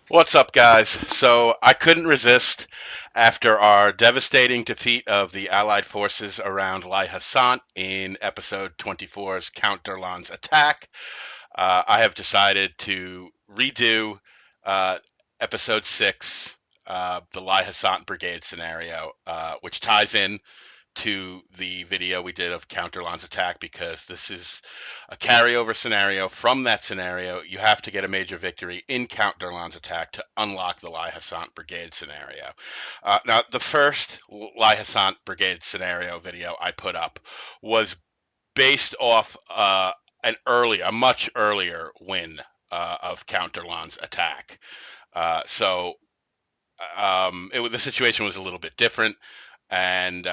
What's up, guys? So I couldn't resist after our devastating defeat of the Allied forces around Haye Sainte in episode 24's Count Durland's attack. I have decided to redo uh, episode 6, the Haye Sainte Brigade scenario, which ties in to the video we did of Counterlon's attack because this is a carryover scenario from that scenario. You have to get a major victory in Counterlon's attack to unlock the Haye Sainte Brigade scenario. Now, the first Haye Sainte Brigade scenario video I put up was based off a much earlier win of Counterlon's attack. The situation was a little bit different, and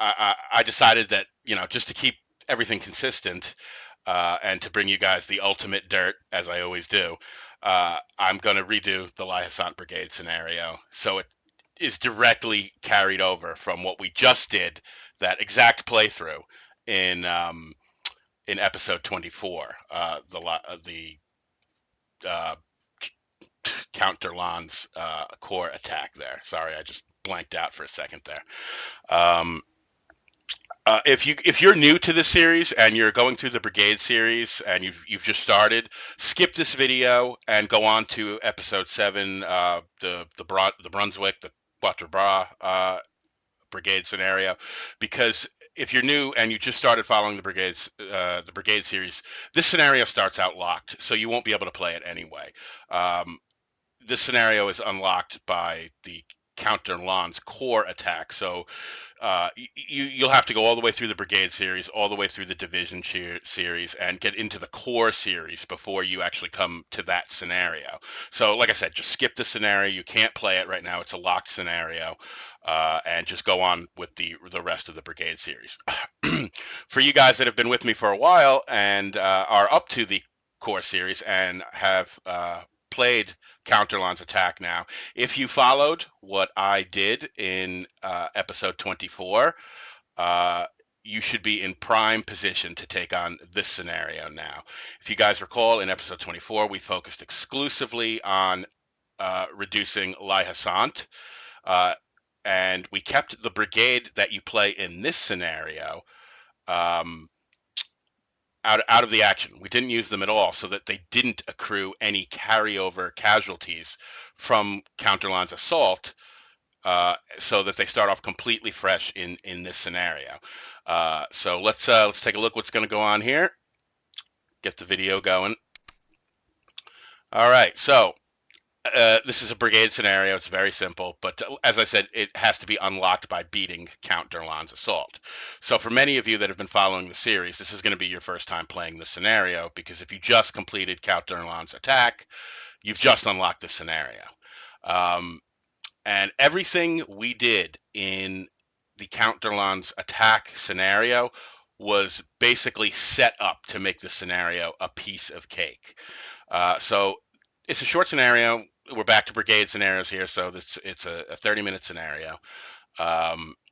I decided that just to keep everything consistent and to bring you guys the ultimate dirt as I always do, I'm going to redo the Haye Sainte Brigade scenario so it is directly carried over from what we just did, that exact playthrough in episode 24, the uh, Count Durland's core attack there. Sorry, I just blanked out for a second there. Um, if you're new to this series and you're going through the Brigade series and you've just started, skip this video and go on to episode 7, the Brunswick, the Waterloo Brigade scenario, because if you're new and you just started following the Brigade series, this scenario starts out locked, so you won't be able to play it anyway. Um, this scenario is unlocked by the Count Durland's core attack. So you'll have to go all the way through the Brigade series, all the way through the Division series, and get into the core series before you actually come to that scenario. So, like I said, just skip the scenario. You can't play it right now. It's a locked scenario, and just go on with the rest of the Brigade series. For you guys that have been with me for a while and are up to the core series and have played Counterlon's attack now. If you followed what I did in episode 24, uh, you should be in prime position to take on this scenario now. If you guys recall, in episode 24, we focused exclusively on reducing Haye Sainte, uh, and we kept the brigade that you play in this scenario um, out of the action. We didn't use them at all so that they didn't accrue any carryover casualties from Counterline's assault, so that they start off completely fresh in this scenario. So let's take a look what's going to go on here. Get the video going. All right, so this is a brigade scenario. It's very simple, but as I said, it has to be unlocked by beating Count Durland's assault. So for many of you that have been following the series, this is going to be your first time playing the scenario, because if you just completed Count Durland's attack, you've just unlocked the scenario. And everything we did in the Count Durland's attack scenario was basically set up to make the scenario a piece of cake. So it's a short scenario. We're back to brigade scenarios here, so it's a 30-minute scenario.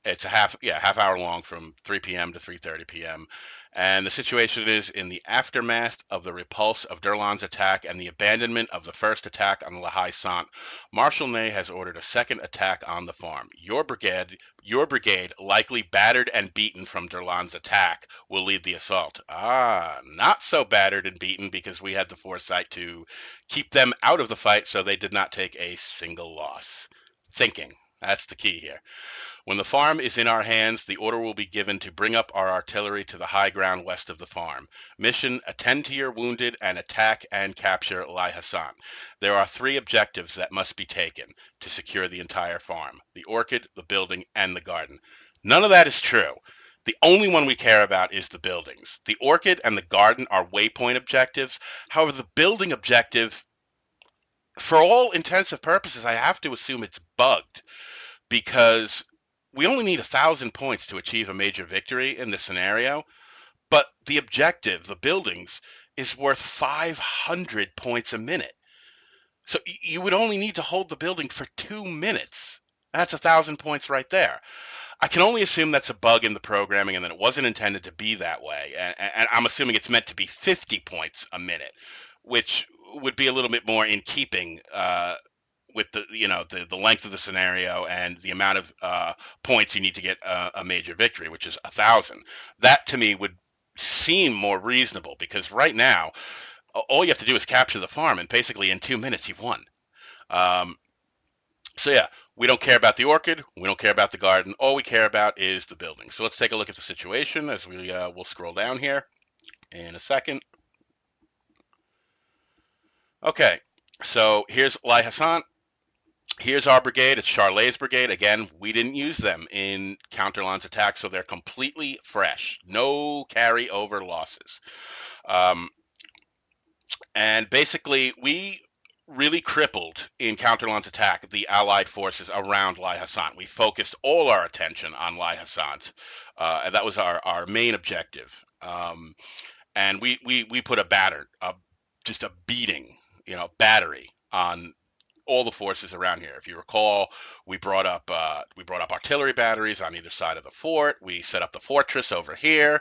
It's a half hour long, from 3 p.m. to 3:30 p.m. And the situation is, in the aftermath of the repulse of Durland's attack and the abandonment of the first attack on Haye Sainte, Marshal Ney has ordered a second attack on the farm. Your brigade, likely battered and beaten from Durland's attack, will lead the assault. Not so battered and beaten, because we had the foresight to keep them out of the fight, so they did not take a single loss. Thinking. That's the key here. When the farm is in our hands, the order will be given to bring up our artillery to the high ground west of the farm. Mission: attend to your wounded and attack and capture Haye Sainte. There are 3 objectives that must be taken to secure the entire farm: the orchid, the building, and the garden. None of that is true. The only one we care about is the buildings. The orchid and the garden are waypoint objectives. However, the building objective, for all intents and purposes, I have to assume it's bugged, because we only need 1,000 points to achieve a major victory in this scenario, but the objective, the buildings, is worth 500 points a minute. So you would only need to hold the building for 2 minutes. That's 1,000 points right there. I can only assume that's a bug in the programming and that it wasn't intended to be that way. And I'm assuming it's meant to be 50 points a minute, which would be a little bit more in keeping with the length of the scenario and the amount of points you need to get a major victory, which is 1,000. That to me would seem more reasonable because right now all you have to do is capture the farm, and basically in 2 minutes you've won. Um, so yeah, we don't care about the orchid. We don't care about the garden. All we care about is the building. So let's take a look at the situation as we'll scroll down here in a second. Okay, so here's Haye Sainte. Here's our brigade. It's Charlet's brigade. Again, we didn't use them in Counterlon's attack, so they're completely fresh. No carryover losses. Um, and basically, we really crippled in Counterlon's attack the Allied forces around Haye Sainte. We focused all our attention on Haye Sainte, and that was our main objective. And we put just a beating, battery on all the forces around here. If you recall, we brought up artillery batteries on either side of the fort. We set up the fortress over here.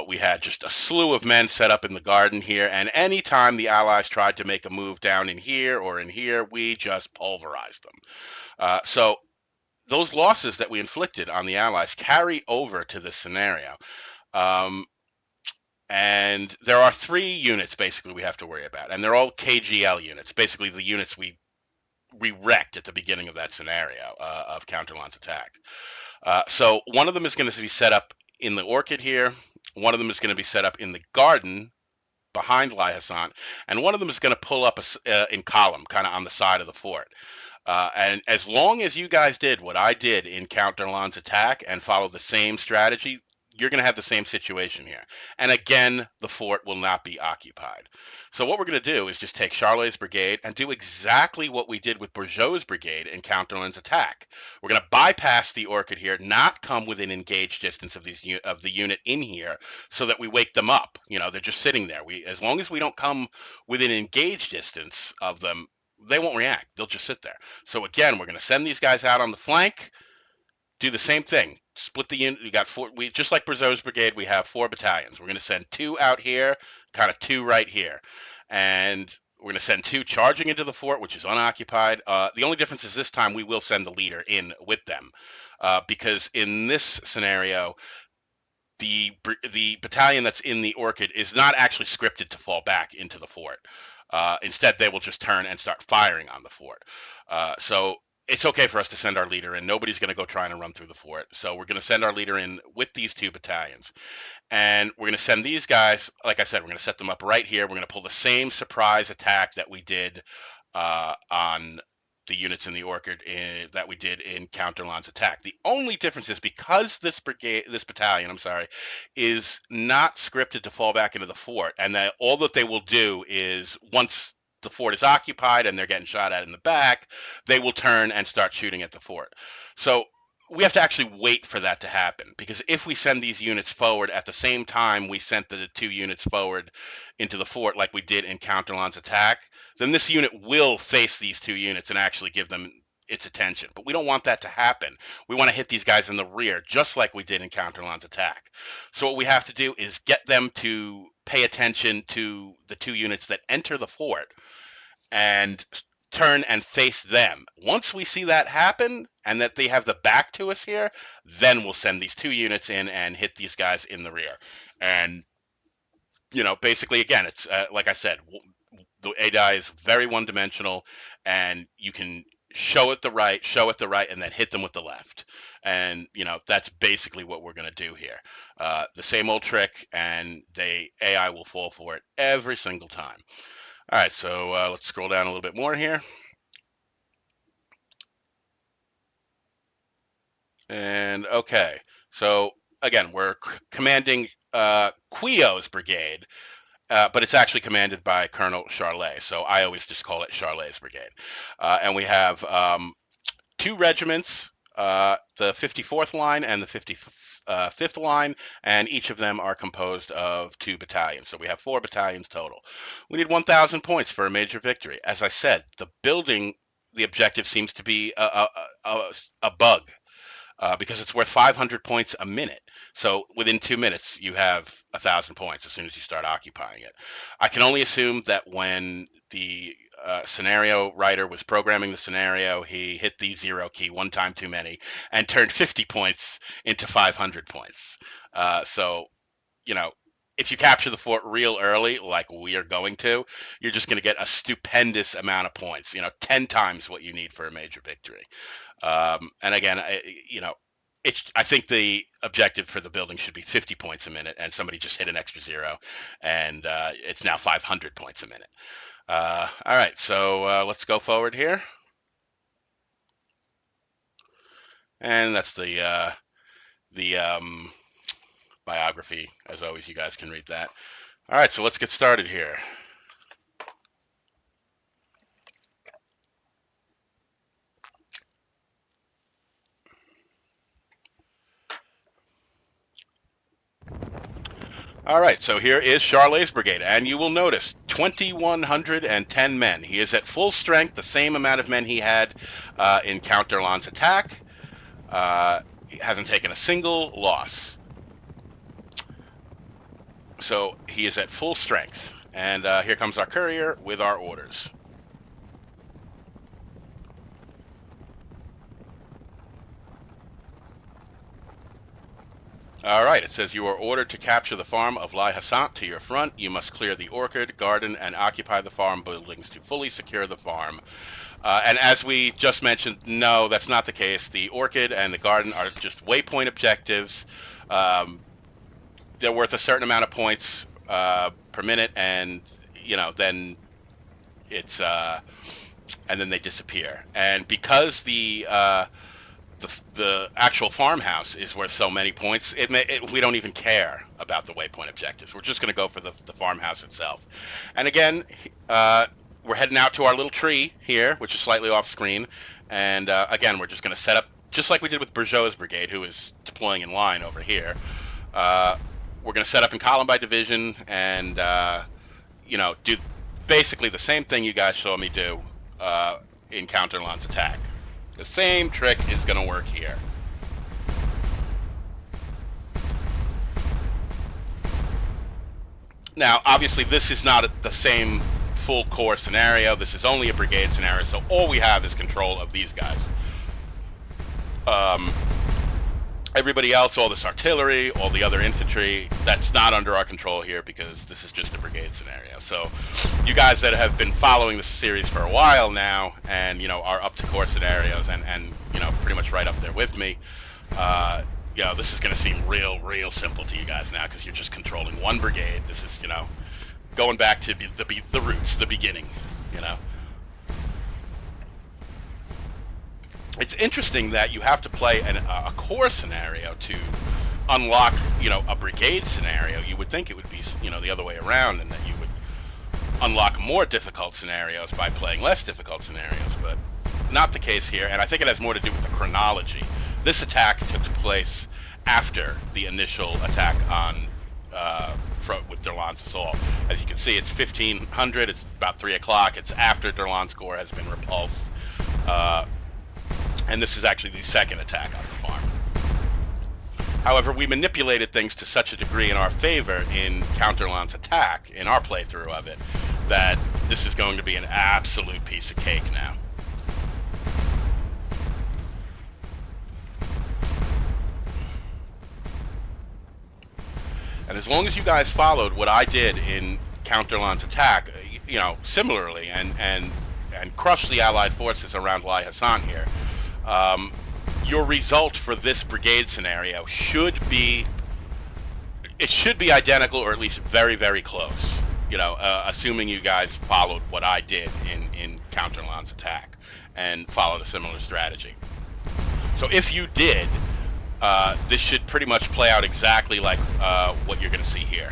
We had just a slew of men set up in the garden here, and anytime the Allies tried to make a move down in here or in here, we just pulverized them. So those losses that we inflicted on the Allies carry over to this scenario. Um, and there are 3 units basically we have to worry about, and they're all KGL units, basically the units we wrecked at the beginning of that scenario of Counterlon's attack. So one of them is going to be set up in the orchid here. One of them is going to be set up in the garden behind Haye Sainte, and one of them is going to pull up in column, kind of on the side of the fort. And as long as you guys did what I did in Counterlon's attack and followed the same strategy, you're going to have the same situation here. And again, the fort will not be occupied. So what we're going to do is just take Charlet's brigade and do exactly what we did with Bourgeau's brigade in Counterlon's attack. We're going to bypass the orchid here, not come within engaged distance of the unit in here, so that we wake them up. They're just sitting there. As long as we don't come within engaged distance of them, they won't react. They'll just sit there. So again, we're going to send these guys out on the flank. Do the same thing. Split the unit. We got 4. We just like Bourgeau's brigade. We have 4 battalions. We're going to send 2 out here, kind of 2 right here, and we're going to send 2 charging into the fort, which is unoccupied. The only difference is this time we will send the leader in with them, because in this scenario, the battalion that's in the orchid is not actually scripted to fall back into the fort. Instead, they will just turn and start firing on the fort. So it's okay for us to send our leader in. Nobody's going to go trying to run through the fort. So we're going to send our leader in with these 2 battalions. And we're going to send these guys, like I said, we're going to set them up right here. We're going to pull the same surprise attack that we did on the units in the orchid that we did in Counterlon's attack. The only difference is because this battalion, is not scripted to fall back into the fort, and that all that they will do is once the fort is occupied and they're getting shot at in the back, they will turn and start shooting at the fort. So we have to actually wait for that to happen, because if we send these units forward at the same time we sent the 2 units forward into the fort like we did in Counterlon's attack, then this unit will face these 2 units and actually give them its attention. But we don't want that to happen. We want to hit these guys in the rear, just like we did in Counterlon's attack. So what we have to do is get them to pay attention to the 2 units that enter the fort and turn and face them. Once we see that happen and that they have the back to us here, then we'll send these 2 units in and hit these guys in the rear. And basically, again, it's like I said, the ADI is very one-dimensional, and you can show it the right, and then hit them with the left. And that's basically what we're going to do here. The same old trick, and AI will fall for it every single time. All right, so let's scroll down a little bit more here. And okay, so again, we're commanding Quio's brigade, but it's actually commanded by Colonel Charlet, so I always just call it Charlet's brigade. And we have 2 regiments, the 54th line and the 55th line, and each of them are composed of 2 battalions. So we have 4 battalions total. We need 1,000 points for a major victory. As I said, the objective seems to be a bug. because it's worth 500 points a minute. So within 2 minutes, you have 1,000 points as soon as you start occupying it. I can only assume that when the scenario writer was programming the scenario, he hit the 0 key one time too many and turned 50 points into 500 points. So, you know, if you capture the fort real early, like we are going to, you're just going to get a stupendous amount of points, 10 times what you need for a major victory. And again, I think the objective for the building should be 50 points a minute, and somebody just hit an extra 0, and it's now 500 points a minute. All right, so let's go forward here. And that's the biography. As always, you guys can read that. All right, so let's get started here. All right, so here is Charlet's brigade, and you will notice 2,110 men. He is at full strength, the same amount of men he had in Count d'Erlon's attack. He hasn't taken a single loss. So he is at full strength. And here comes our courier with our orders. All right, it says you are ordered to capture the farm of Haye Sainte to your front. You must clear the orchard, garden, and occupy the farm buildings to fully secure the farm. And as we just mentioned, no, that's not the case. The orchid and the garden are just waypoint objectives. They're worth a certain amount of points per minute, and then it's and then they disappear. And because the actual farmhouse is worth so many points, we don't even care about the waypoint objectives. We're just going to go for the farmhouse itself. And again, we're heading out to our little tree here, which is slightly off screen. And again, we're just going to set up, just like we did with Bourgeois' brigade, who is deploying in line over here. We're going to set up in column by division and, do basically the same thing you guys saw me do in Count d'Erlon's attack. The same trick is going to work here. Now, obviously, this is not the same full core scenario. This is only a brigade scenario, so all we have is control of these guys. Everybody else, all this artillery, all the other infantry, that's not under our control here because this is just a brigade scenario. So you guys that have been following this series for a while now and, are up to core scenarios and pretty much right up there with me, this is going to seem real simple to you guys now because you're just controlling one brigade. This is, going back to the roots, the beginning, It's interesting that you have to play a core scenario to unlock, a brigade scenario. You would think it would be, the other way around, and that you would unlock more difficult scenarios by playing less difficult scenarios, but not the case here. And I think it has more to do with the chronology. This attack took place after the initial attack on with d'Erlon's assault. As you can see, it's 1500. It's about 3 o'clock. It's after d'Erlon's corps has been repulsed. And this is actually the second attack on the farm. However, we manipulated things to such a degree in our favor in Count d'Erlon's attack, in our playthrough of it, that this is going to be an absolute piece of cake now. And as long as you guys followed what I did in Count d'Erlon's attack, similarly, and crushed the Allied forces around Haye Sainte here, your result for this brigade scenario should be identical, or at least very close. Assuming you guys followed what I did in Count d'Erlon's attack and followed a similar strategy. So if you did, this should pretty much play out exactly like what you're going to see here.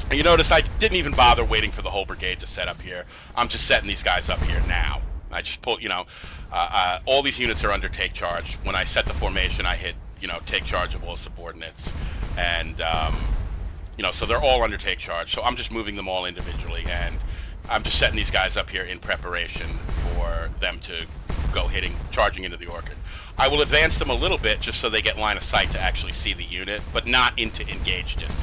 And you notice I didn't even bother waiting for the whole brigade to set up here. I'm just setting these guys up here now. I just pull, all these units are under take charge. When I set the formation, I hit, take charge of all subordinates. And, so they're all under take charge. So I'm just moving them all individually. And I'm just setting these guys up here in preparation for them to go charging into the orchid. I will advance them a little bit just so they get line of sight to actually see the unit, but not into engage distance.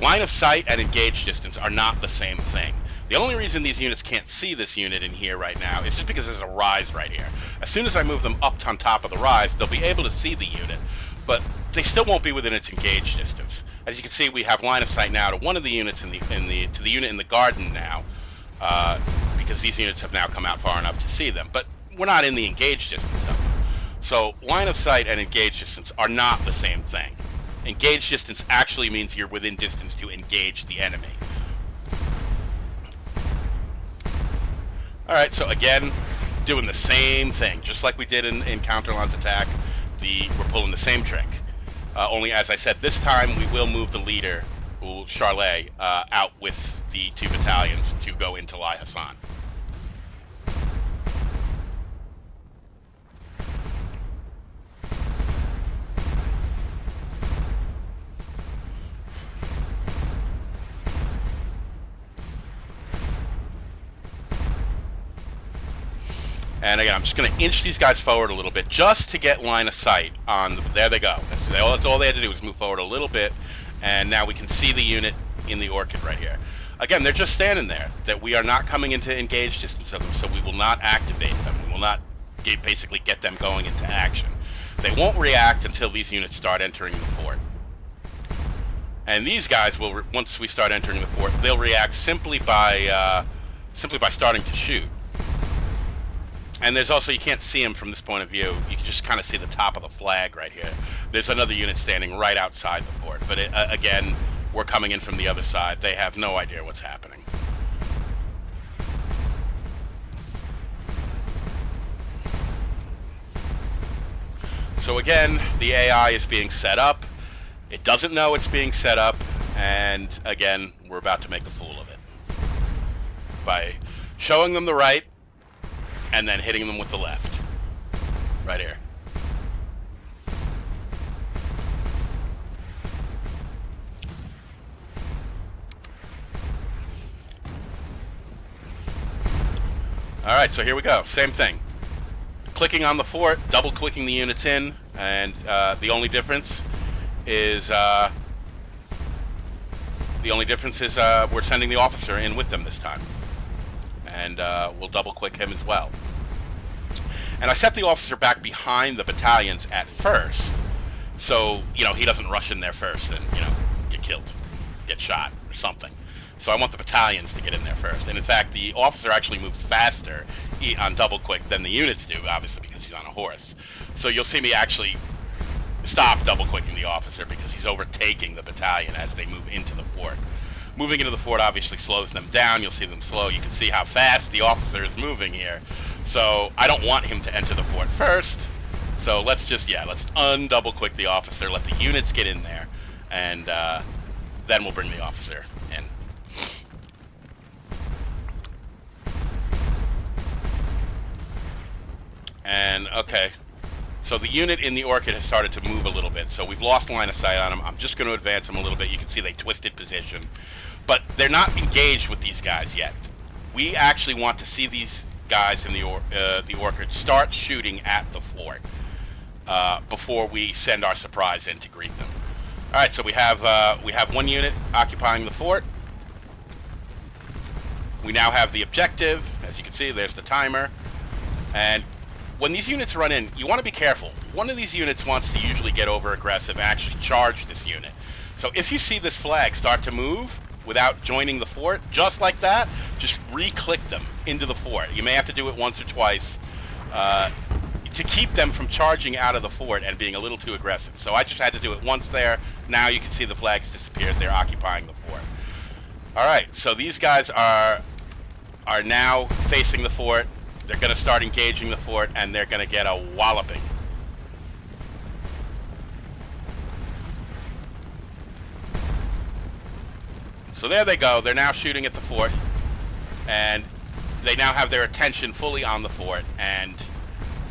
Line of sight and engage distance are not the same thing. The only reason these units can't see this unit in here right now is just because there's a rise right here. As soon as I move them up on top of the rise, they'll be able to see the unit, but they still won't be within its engage distance. As you can see, we have line of sight now to one of the units to the unit in the garden now, because these units have now come out far enough to see them. But we're not in the engage distance of them. So line of sight and engage distance are not the same thing. Engage distance actually means you're within distance to engage the enemy. All right, so again, doing the same thing, just like we did in counter-launch attack. We're pulling the same trick. Only, as I said, this time we will move the leader, Charlet, out with the 2 battalions to go into Haye Sainte. And again, I'm just going to inch these guys forward a little bit just to get line of sight on there they go. That's all they had to do was move forward a little bit, and now we can see the unit in the orchid right here. Again, they're just standing there. That we are not coming into engage distance of them, so we will not activate them. We will not basically get them going into action. They won't react until these units start entering the fort. And these guys will, once we start entering the fort, they'll react simply by starting to shoot. And there's also, you can't see them from this point of view. You can just kind of see the top of the flag right here. There's another unit standing right outside the fort. But again, we're coming in from the other side. They have no idea what's happening. So again, the AI is being set up. It doesn't know it's being set up. And again, we're about to make a fool of it by showing them the right and then hitting them with the left. Right here. Alright, so here we go. Same thing. Clicking on the fort, double clicking the units in, and the only difference is we're sending the officer in with them this time. And we'll double click him as well. And I set the officer back behind the battalions at first, so he doesn't rush in there first and get killed, get shot or something. So I want the battalions to get in there first. And in fact, the officer actually moves faster on double click than the units do, obviously because he's on a horse. So you'll see me actually stop double clicking the officer because he's overtaking the battalion as they move into the fort. Moving into the fort obviously slows them down. You'll see them slow. You can see how fast the officer is moving here. So I don't want him to enter the fort first. So let's undouble click the officer, let the units get in there, and then we'll bring the officer in. And okay, so the unit in the orchid has started to move a little bit. So we've lost line of sight on them. I'm just going to advance them a little bit. You can see they twisted position. But they're not engaged with these guys yet. We actually want to see these guys in the orchid start shooting at the fort before we send our surprise in to greet them. All right, so we have one unit occupying the fort. We now have the objective. As you can see, there's the timer. And when these units run in, you want to be careful. One of these units wants to usually get over aggressive and actually charge this unit. So if you see this flag start to move without joining the fort, just like that, just re-click them into the fort. You may have to do it once or twice to keep them from charging out of the fort and being a little too aggressive. So I just had to do it once there. Now you can see the flags disappeared. They're occupying the fort. All right, so these guys are now facing the fort. They're going to start engaging the fort, and they're going to get a walloping. So there they go. They're now shooting at the fort, and they now have their attention fully on the fort and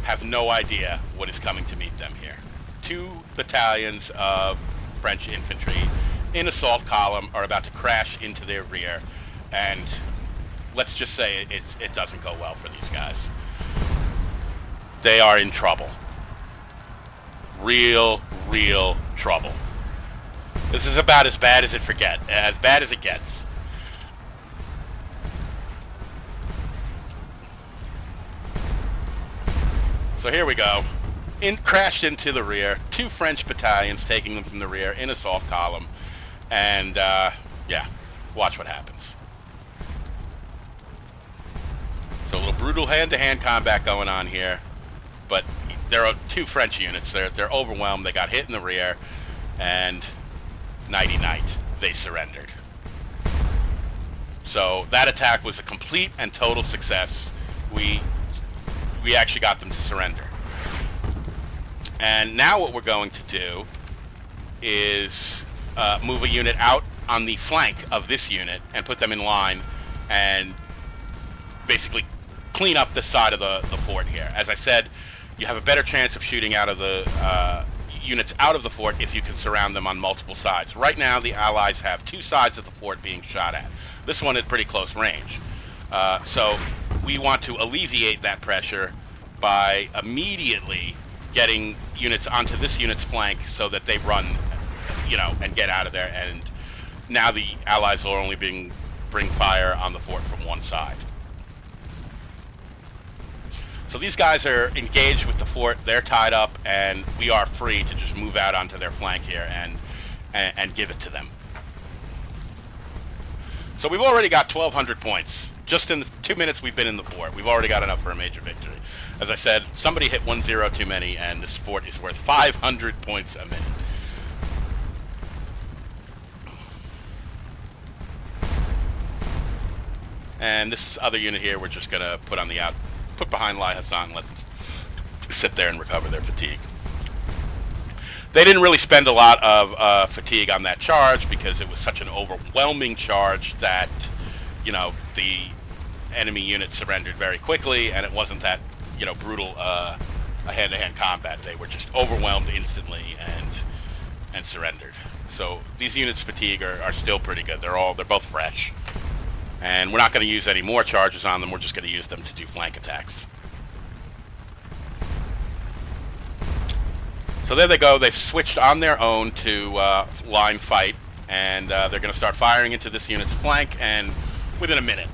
have no idea what is coming to meet them here. 2 battalions of French infantry in assault column are about to crash into their rear, and let's just say it doesn't go well for these guys. They are in trouble. Real trouble. This is about as bad as it gets. So here we go. Crashed into the rear. 2 French battalions taking them from the rear in assault column. And, yeah, watch what happens. So a little brutal hand-to-hand combat going on here. But there are 2 French units. They're overwhelmed. They got hit in the rear. And nighty-night, they surrendered. So that attack was a complete and total success. We actually got them to surrender. And now what we're going to do is move a unit out on the flank of this unit and put them in line and basically clean up the side of the fort here. As I said, you have a better chance of shooting out of the units out of the fort if you can surround them on multiple sides. Right now, the Allies have 2 sides of the fort being shot at. This one is pretty close range. So we want to alleviate that pressure by immediately getting units onto this unit's flank so that they run, and get out of there. And now the Allies will only bring fire on the fort from one side. So these guys are engaged with the fort. They're tied up, and we are free to just move out onto their flank here and give it to them. So we've already got 1,200 points. Just in the 2 minutes we've been in the fort, we've already got enough for a major victory. As I said, somebody hit 1-0 too many, and this fort is worth 500 points a minute. And this other unit here, we're just gonna put behind Haye Sainte and let them sit there and recover their fatigue. They didn't really spend a lot of fatigue on that charge because it was such an overwhelming charge that, the enemy unit surrendered very quickly, and it wasn't that, brutal a hand-to-hand combat. They were just overwhelmed instantly and surrendered. So these units' fatigue are still pretty good. They're both fresh. And we're not going to use any more charges on them. We're just going to use them to do flank attacks. So there they go. They've switched on their own to line fight, and they're going to start firing into this unit's flank. And within a minute,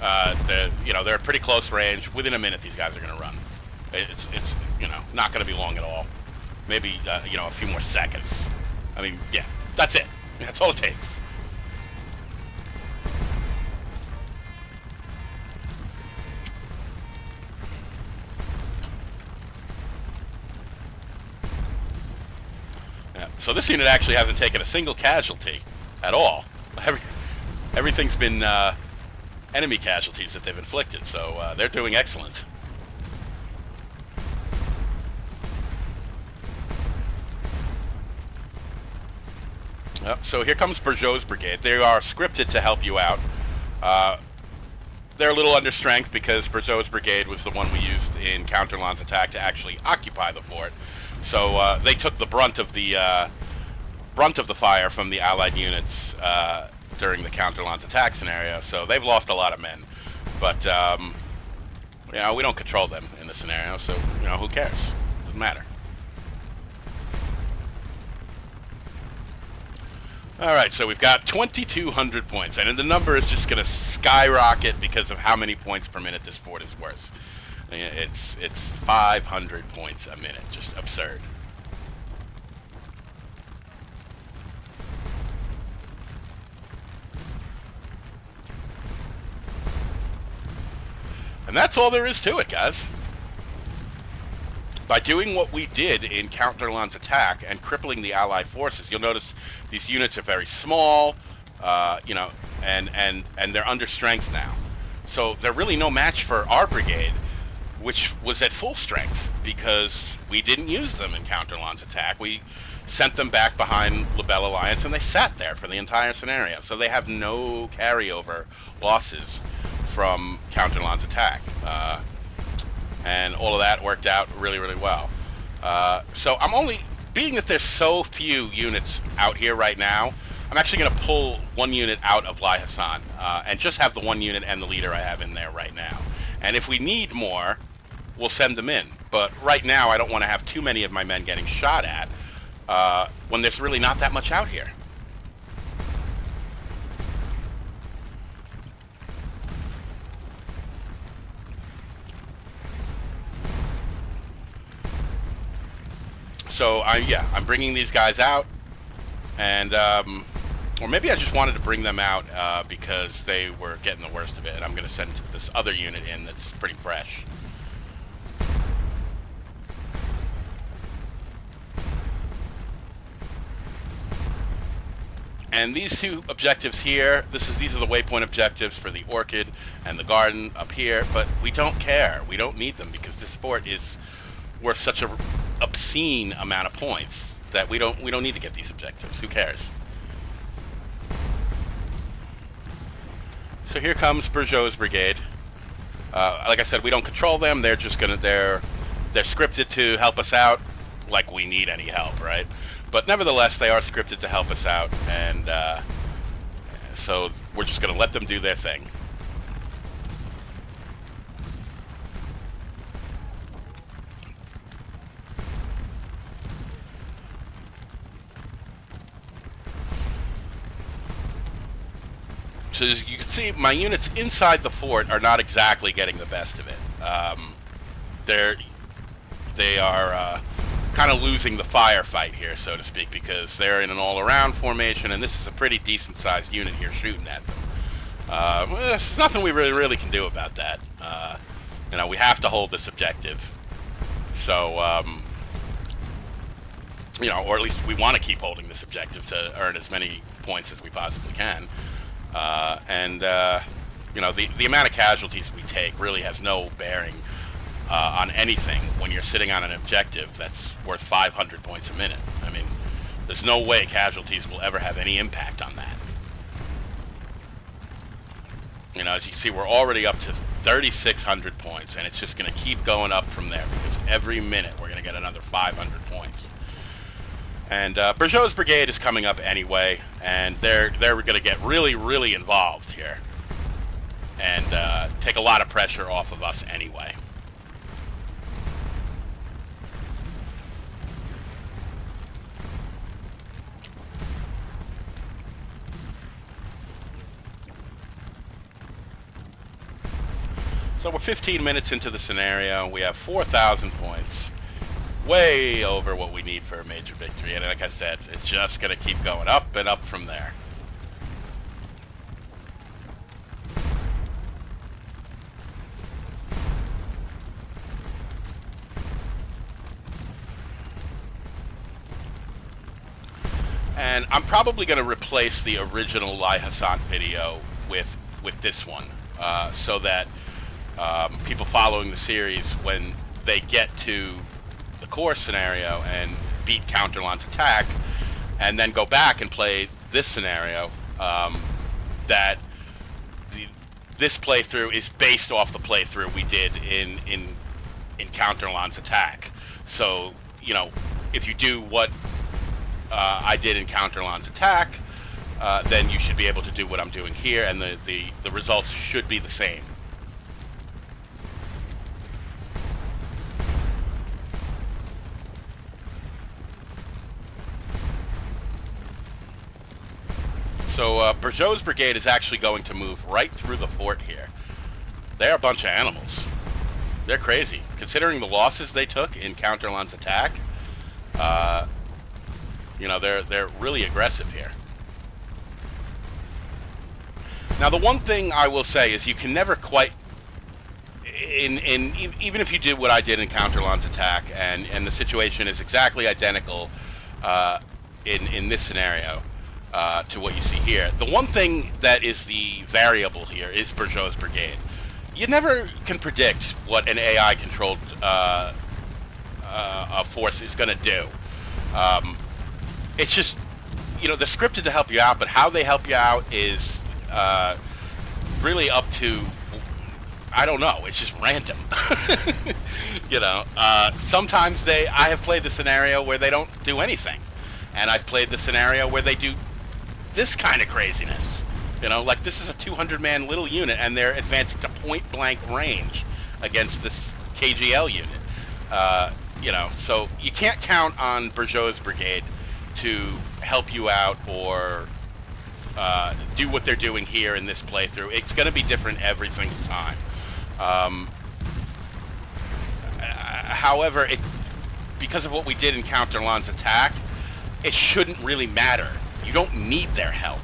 they're at pretty close range. Within a minute, these guys are going to run. It's not going to be long at all. Maybe a few more seconds. I mean, yeah, that's it. That's all it takes. So this unit actually hasn't taken a single casualty at all. Everything's been enemy casualties that they've inflicted, so they're doing excellent. So here comes Bourgeois' brigade. They are scripted to help you out. They're a little under strength because Bourgeois' brigade was the one we used in Counterland's attack to actually occupy the fort. So they took the brunt of the fire from the Allied units during the Counterland's attack scenario. So they've lost a lot of men, but we don't control them in this scenario. So who cares? Doesn't matter. All right, so we've got 2,200 points, and the number is just going to skyrocket because of how many points per minute this fort is worth. It's 500 points a minute, just absurd. And that's all there is to it, guys. By doing what we did in Counterland's attack and crippling the Allied forces, you'll notice these units are very small, and they're under strength now. So they're really no match for our brigade, which was at full strength because we didn't use them in Counterland's attack. We sent them back behind La Belle Alliance, and they sat there for the entire scenario. So they have no carryover losses from Counterland's attack. And all of that worked out really, really well. So being that there's so few units out here right now, I'm actually going to pull one unit out of Haye Sainte and just have the one unit and the leader I have in there right now. And if we need more, we'll send them in. But right now, I don't want to have too many of my men getting shot at when there's really not that much out here. So I'm bringing these guys out, and or maybe I just wanted to bring them out because they were getting the worst of it, and I'm going to send this other unit in that's pretty fresh. And these two objectives here, these are the waypoint objectives for the orchid and the garden up here, but we don't care. We don't need them because this fort is worth such a obscene amount of points that we don't need to get these objectives. Who cares? So here comes Scourge's brigade. Like I said, we don't control them. They're just they're scripted to help us out, like we need any help, right? But nevertheless, they are scripted to help us out, and so we're just gonna let them do their thing. So as you can see, my units inside the fort are not exactly getting the best of it. They are kind of losing the firefight here, so to speak, because they're in an all-around formation, and this is a pretty decent-sized unit here shooting at them. Well, there's nothing we really can do about that. You know, we have to hold this objective. So, you know, or at least we want to keep holding this objective to earn as many points as we possibly can. You know, the amount of casualties we take really has no bearing on anything when you're sitting on an objective that's worth 500 points a minute. I mean, there's no way casualties will ever have any impact on that. You know, as you see, we're already up to 3,600 points, and it's just going to keep going up from there because every minute we're going to get another 500 points. And Scourge's brigade is coming up anyway, and they're going to get really involved here and take a lot of pressure off of us anyway. So we're 15 minutes into the scenario. We have 4,000 points. Way over what we need for a major victory, and like I said, it's just going to keep going up and up from there. And I'm probably going to replace the original Haye Sainte video with this one, so that people following the series, when they get to the core scenario and beat Counterlon's attack, and then go back and play this scenario, that this playthrough is based off the playthrough we did in Counterlon's attack. So, you know, if you do what I did in Counterlon's attack, then you should be able to do what I'm doing here, and the results should be the same. So Scourge's brigade is actually going to move right through the fort here. They're a bunch of animals. They're crazy. Considering the losses they took in Counterlon's attack, you know, they're really aggressive here. Now, the one thing I will say is you can never quite, even if you did what I did in Counterlon's attack, and the situation is exactly identical in this scenario, to what you see here. The one thing that is the variable here is Scourge's brigade. You never can predict what an AI-controlled force is going to do. It's just, you know, they're scripted to help you out, but how they help you out is really up to, I don't know, it's just random. You know, sometimes I have played the scenario where they don't do anything, and I've played the scenario where they do this kind of craziness. You know, like this is a 200-man little unit, and they're advancing to point-blank range against this KGL unit. You know, so you can't count on Bourgeois' brigade to help you out or do what they're doing here in this playthrough. It's going to be different every single time. However, because of what we did in Counterland's attack, it shouldn't really matter. You don't need their help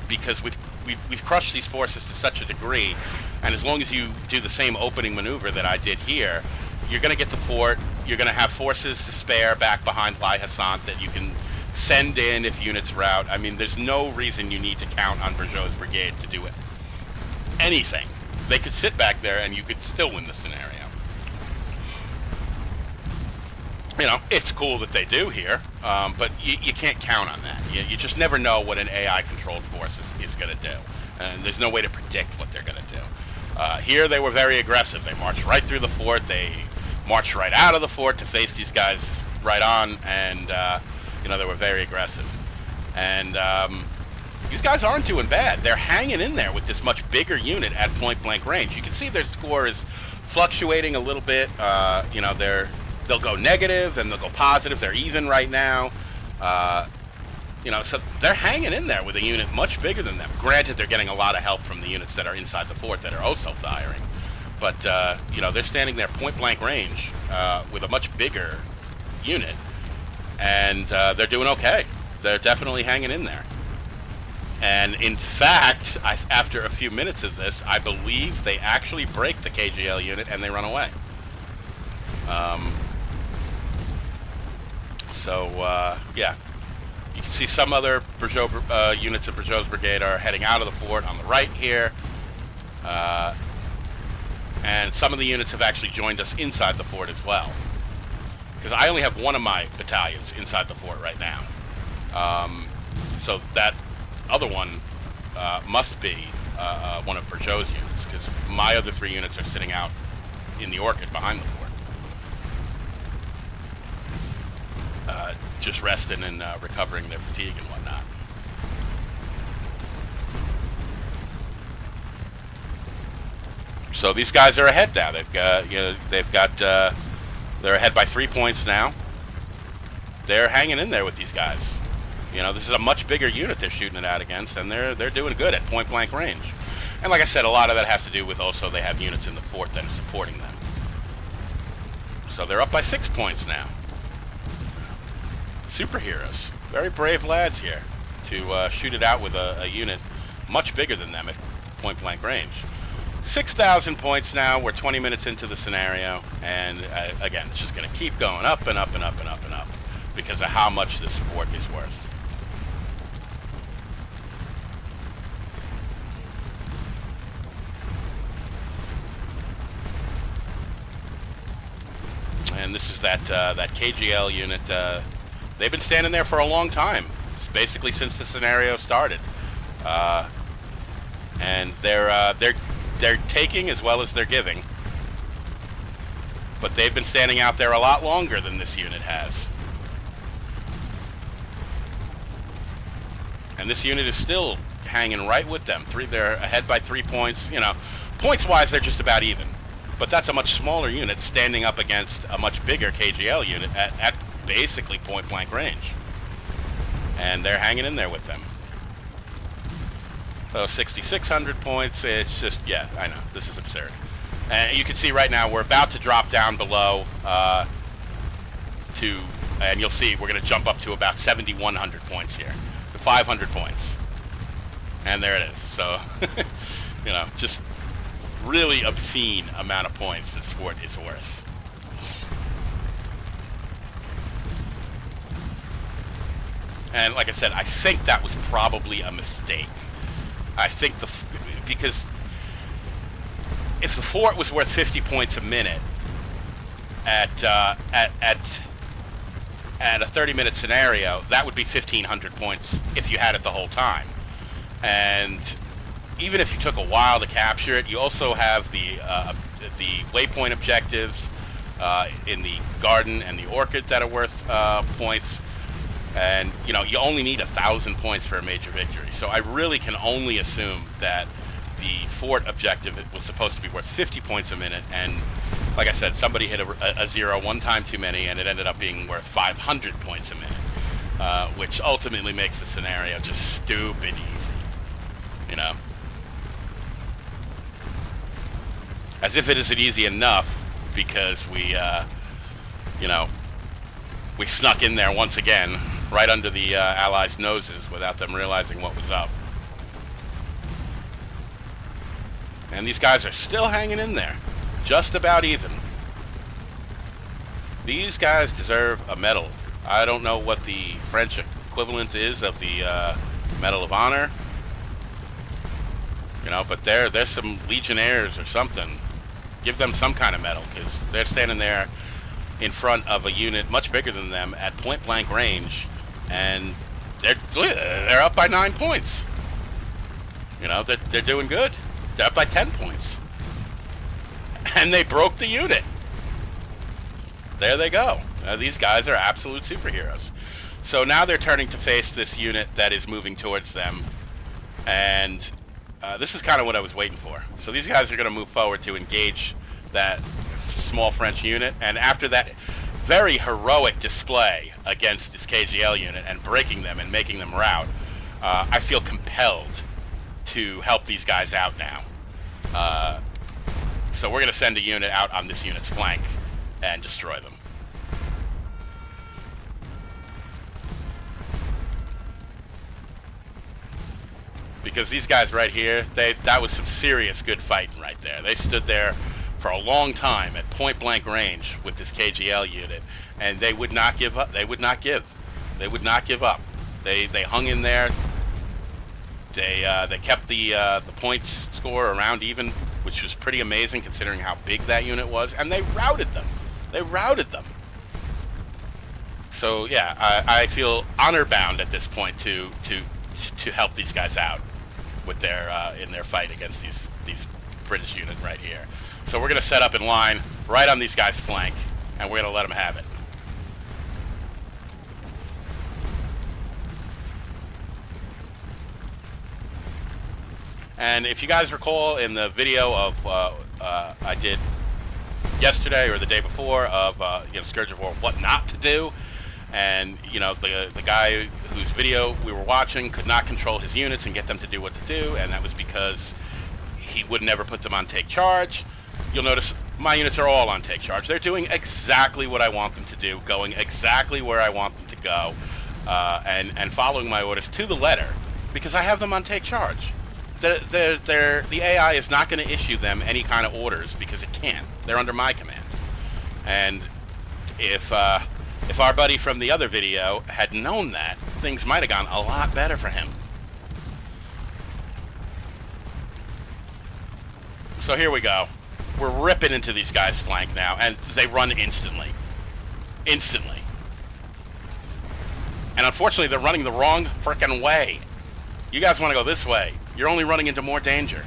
because we've crushed these forces to such a degree, and as long as you do the same opening maneuver that I did here, you're going to get the fort. You're going to have forces to spare back behind Haye Sainte that you can send in if units rout. I mean, there's no reason you need to count on Bourgeois' brigade to do it. Anything. They could sit back there and you could still win the scenario. You know, it's cool that they do here, but you can't count on that. You just never know what an AI-controlled force is going to do. And there's no way to predict what they're going to do. Here they were very aggressive. They marched right through the fort. They marched right out of the fort to face these guys right on, and you know, they were very aggressive. And these guys aren't doing bad. They're hanging in there with this much bigger unit at point-blank range. You can see their score is fluctuating a little bit. You know, they'll go negative and they'll go positive. They're even right now. You know, so they're hanging in there with a unit much bigger than them. Granted, they're getting a lot of help from the units that are inside the fort that are also firing. But, you know, they're standing there point-blank range with a much bigger unit. And they're doing okay. They're definitely hanging in there. And in fact, after a few minutes of this, I believe they actually break the KGL unit and they run away. Yeah. You can see some other units of Bourgeois' brigade are heading out of the fort on the right here. And some of the units have actually joined us inside the fort as well. Because I only have one of my battalions inside the fort right now. So that other one must be one of Bourgeois' units, because my other 3 units are sitting out in the orchid behind the fort. Just resting and recovering their fatigue and whatnot. So these guys are ahead now. They've got, they're ahead by 3 points now. They're hanging in there with these guys. You know, this is a much bigger unit they're shooting it out against, and they're doing good at point-blank range. And like I said, a lot of that has to do with also they have units in the fort that are supporting them. So they're up by 6 points now. Superheroes. Very brave lads here to shoot it out with a unit much bigger than them at point-blank range. 6,000 points now. We're 20 minutes into the scenario, and again, it's just going to keep going up and up and up and up and up because of how much this fort is worth. And this is that KGL unit. They've been standing there for a long time. It's basically since the scenario started, and they're taking as well as they're giving. But they've been standing out there a lot longer than this unit has. And this unit is still hanging right with them. They're ahead by 3 points. You know, points-wise, they're just about even. But that's a much smaller unit standing up against a much bigger KGL unit at basically point-blank range. And they're hanging in there with them. So 6,600 points, it's just, yeah, I know, this is absurd. And you can see right now we're about to drop down below and you'll see we're going to jump up to about 7,100 points here. To 500 points. And there it is. So, you know, just really obscene amount of points this fort is worth. And like I said, I think that was probably a mistake. I think because if the fort was worth 50 points a minute at a 30-minute scenario, that would be 1,500 points if you had it the whole time. And even if you took a while to capture it, you also have the waypoint objectives in the garden and the orchid that are worth points. And, you know, you only need 1,000 points for a major victory. So I really can only assume that the fort objective was supposed to be worth 50 points a minute. And like I said, somebody hit a zero one time too many, and it ended up being worth 500 points a minute, which ultimately makes the scenario just stupid easy, you know? As if it isn't easy enough because we, you know, we snuck in there once again, right under the Allies' noses without them realizing what was up. And these guys are still hanging in there, just about even. These guys deserve a medal. I don't know what the French equivalent is of the Medal of Honor, you know, but there's some Legionnaires or something. Give them some kind of medal, because they're standing there in front of a unit much bigger than them at point blank range, and they're up by 9 points. You know, they're doing good. They're up by 10 points, and they broke the unit. There they go. These guys are absolute superheroes. So now they're turning to face this unit that is moving towards them, and this is kind of what I was waiting for. So these guys are going to move forward to engage that small French unit, and after that very heroic display against this KGL unit and breaking them and making them rout, I feel compelled to help these guys out now. So we're going to send a unit out on this unit's flank and destroy them. Because these guys right here, that was some serious good fighting right there. They stood there for a long time at point blank range with this KGL unit, and they would not give up. They would not give. They would not give up. They hung in there. They kept the point score around even, which was pretty amazing considering how big that unit was, and they routed them. They routed them. So yeah, I feel honor bound at this point to help these guys out with their in their fight against these British units right here. So we're going to set up in line right on these guys' flank, and we're going to let them have it. And if you guys recall in the video of I did yesterday or the day before of you know, Scourge of War, what not to do, and you know, the guy whose video we were watching could not control his units and get them to do what to do, and that was because he would never put them on take charge. You'll notice my units are all on take charge. They're doing exactly what I want them to do, going exactly where I want them to go, and following my orders to the letter, because I have them on take charge. The AI is not going to issue them any kind of orders because it can't. They're under my command. And if our buddy from the other video had known that, things might have gone a lot better for him. So here we go. We're ripping into these guys' flank now, and they run instantly. Instantly. And unfortunately, they're running the wrong frickin' way. You guys want to go this way. You're only running into more danger.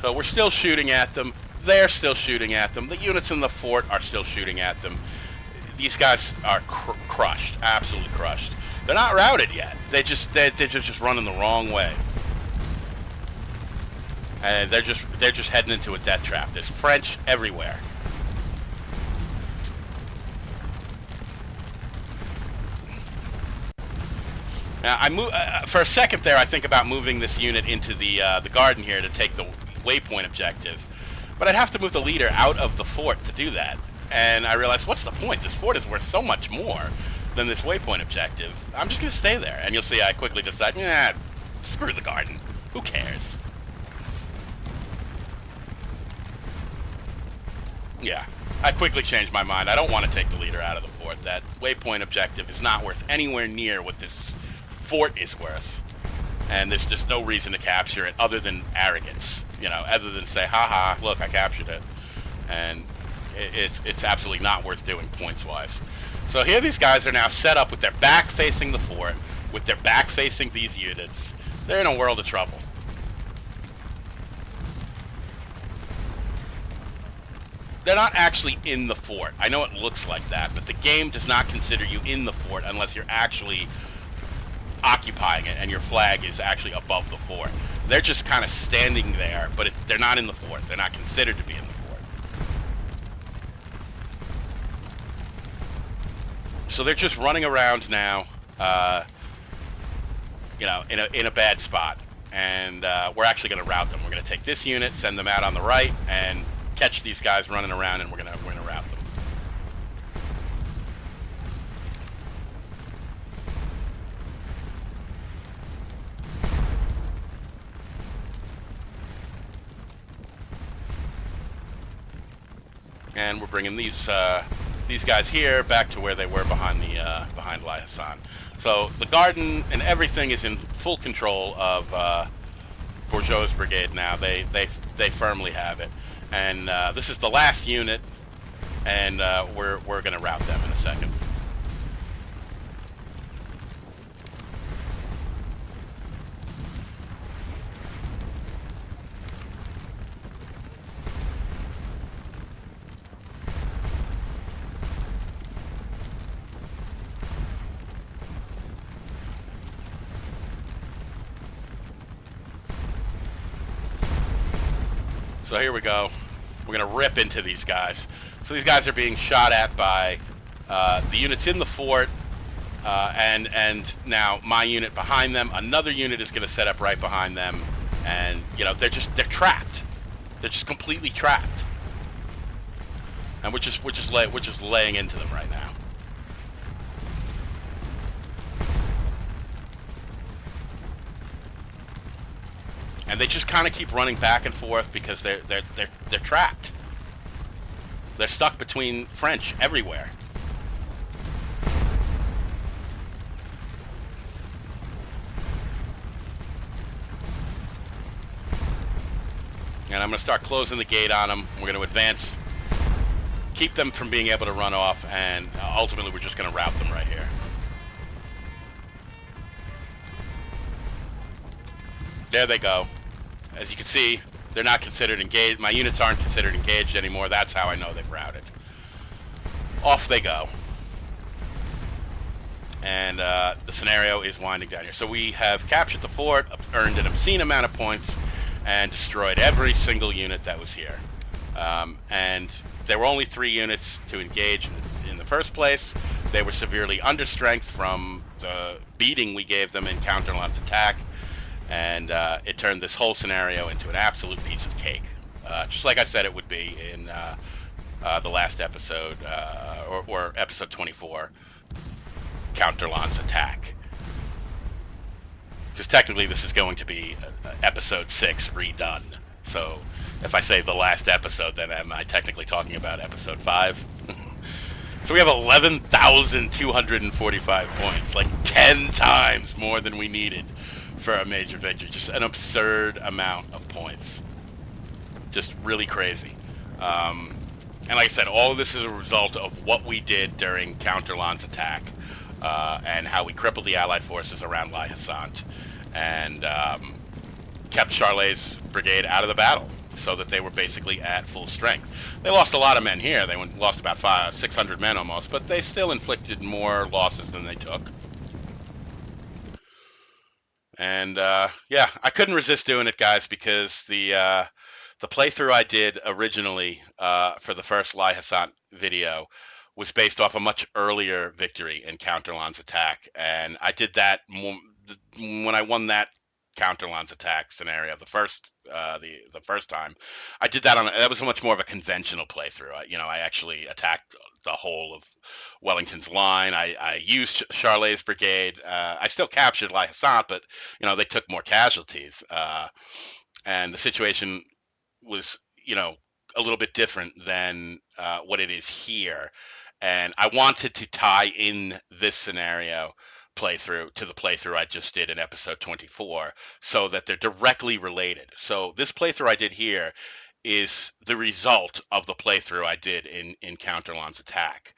So we're still shooting at them. They're still shooting at them. The units in the fort are still shooting at them. These guys are crushed, absolutely crushed. They're not routed yet. They're just running the wrong way, and they're just heading into a death trap. There's French everywhere. Now I move for a second there. I think about moving this unit into the garden here to take the waypoint objective, but I'd have to move the leader out of the fort to do that. And I realized, what's the point? This fort is worth so much more than this waypoint objective. I'm just gonna stay there, and you'll see I quickly decide, nah, screw the garden. Who cares? Yeah, I quickly changed my mind. I don't want to take the leader out of the fort. That waypoint objective is not worth anywhere near what this fort is worth, and there's just no reason to capture it other than arrogance, you know, other than say, haha, look, I captured it. And it's absolutely not worth doing points wise. So here these guys are now set up with their back facing the fort, with their back facing these units. They're in a world of trouble. they're not actually in the fort. I know it looks like that, but the game does not consider you in the fort unless you're actually occupying it and your flag is actually above the fort. They're just kind of standing there, but they're not in the fort. They're not considered to be in the fort. So they're just running around now, in a bad spot. And we're actually going to route them. We're going to take this unit, send them out on the right, and catch these guys running around, and we're going to route them. And we're bringing these guys here back to where they were behind behind Haye Sainte. So the garden and everything is in full control of Bourgeois' brigade now. They firmly have it, and this is the last unit, and we're going to route them in a second. So here we go. We're going to rip into these guys. So these guys are being shot at by the units in the fort, and now my unit behind them. Another unit is going to set up right behind them, and they're trapped. They're just completely trapped, and we're just laying into them right now. And they just kind of keep running back and forth because they're trapped. They're stuck between French everywhere. And I'm going to start closing the gate on them. We're going to advance, keep them from being able to run off, and ultimately we're just going to route them right here. There they go. As you can see, they're not considered engaged. My units aren't considered engaged anymore. That's how I know they've routed. Off they go. And the scenario is winding down here. So we have captured the fort, earned an obscene amount of points, and destroyed every single unit that was here. And there were only 3 units to engage in the first place. They were severely understrength from the beating we gave them in counter-launch attack. And it turned this whole scenario into an absolute piece of cake, just like I said it would be in the last episode, or episode 24, counter-launch attack. Because technically this is going to be episode 6 redone. So if I say the last episode, then am I technically talking about episode 5? So we have 11,245 points, like 10 times more than we needed for a major victory. Just an absurd amount of points. Just really crazy. And like I said, all of this is a result of what we did during counter-launch attack, and how we crippled the Allied forces around Haye Sainte, and kept Charlot's brigade out of the battle, so that they were basically at full strength. They lost a lot of men here. They lost about 600 men almost, but they still inflicted more losses than they took. And yeah, I couldn't resist doing it, guys, because the playthrough I did originally for the first Haye Sainte video was based off a much earlier victory in counter-launch attack, and I did that when I won that counter-launch attack scenario the first time. I did that was much more of a conventional playthrough. I actually attacked the whole of Wellington's line. I used Charlot's brigade. I still captured Haye Sainte, but they took more casualties, and the situation was a little bit different than what it is here. And I wanted to tie in this scenario playthrough to the playthrough I just did in episode 24, so that they're directly related. So this playthrough I did here is the result of the playthrough I did in counter-launch attack.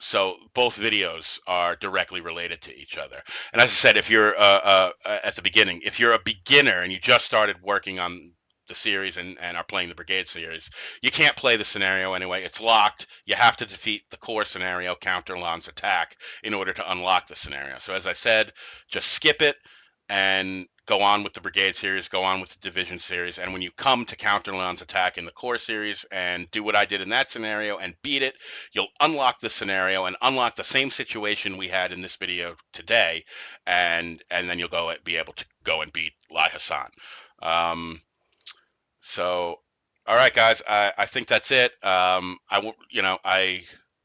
So both videos are directly related to each other. And as I said, if you're at the beginning, if you're a beginner and you just started working on the series and are playing the brigade series, you can't play the scenario anyway. It's locked. You have to defeat the core scenario, counter Lan's attack, in order to unlock the scenario. So as I said, just skip it and go on with the brigade series, go on with the division series. And when you come to counter Lan's attack in the core series and do what I did in that scenario and beat it, you'll unlock the scenario and unlock the same situation we had in this video today, and then you'll be able to go and beat Lai Hassan. So, all right, guys, I think that's it. I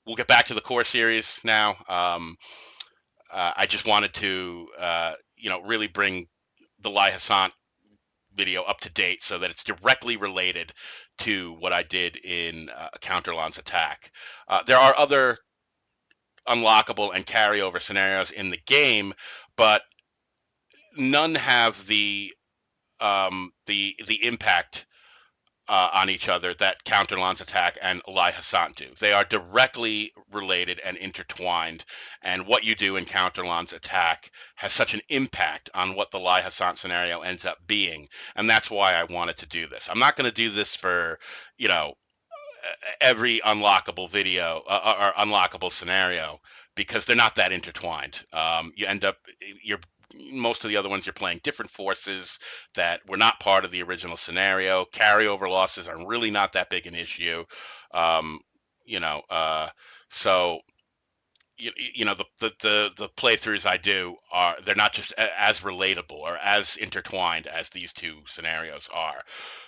will get back to the core series now. I just wanted to, really bring the Lai Hassan video up to date so that it's directly related to what I did in Counterlon's attack. There are other unlockable and carryover scenarios in the game, but none have the impact on each other that Counterlon's attack and Lai Hassan do. They are directly related and intertwined, and what you do in Counterlon's attack has such an impact on what the Lai Hassan scenario ends up being, and that's why I wanted to do this. I'm not going to do this for, you know, every unlockable video or unlockable scenario because they're not that intertwined. You end up you're Most of the other ones you're playing different forces that were not part of the original scenario. Carryover losses are really not that big an issue. Um, you know, so the playthroughs I do are they're not just as relatable or as intertwined as these two scenarios are.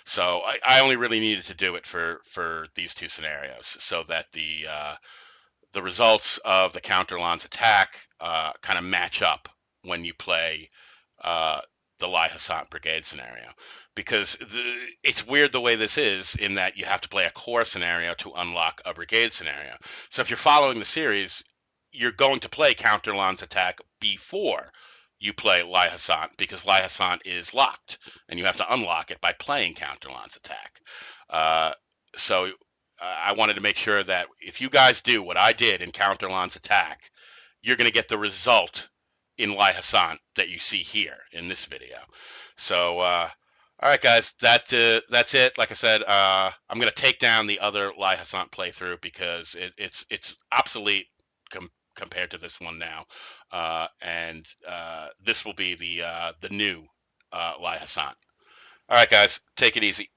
So I only really needed to do it for these two scenarios so that the results of the Counterlon's attack kind of match up when you play uh, the Lai Hassan Brigade scenario. Because it's weird the way this is in that you have to play a core scenario to unlock a brigade scenario. So if you're following the series, you're going to play Counterlon's attack before you play Lai Hassan because Lai Hassan is locked and you have to unlock it by playing Counterlon's attack. Uh, so I wanted to make sure that if you guys do what I did in Counterlon's attack, you're going to get the result in Lai Hassan that you see here in this video. So, all right, guys, that's it. Like I said, I'm going to take down the other Lai Hassan playthrough because it's obsolete compared to this one now, and this will be the new Lai Hassan. All right, guys, take it easy.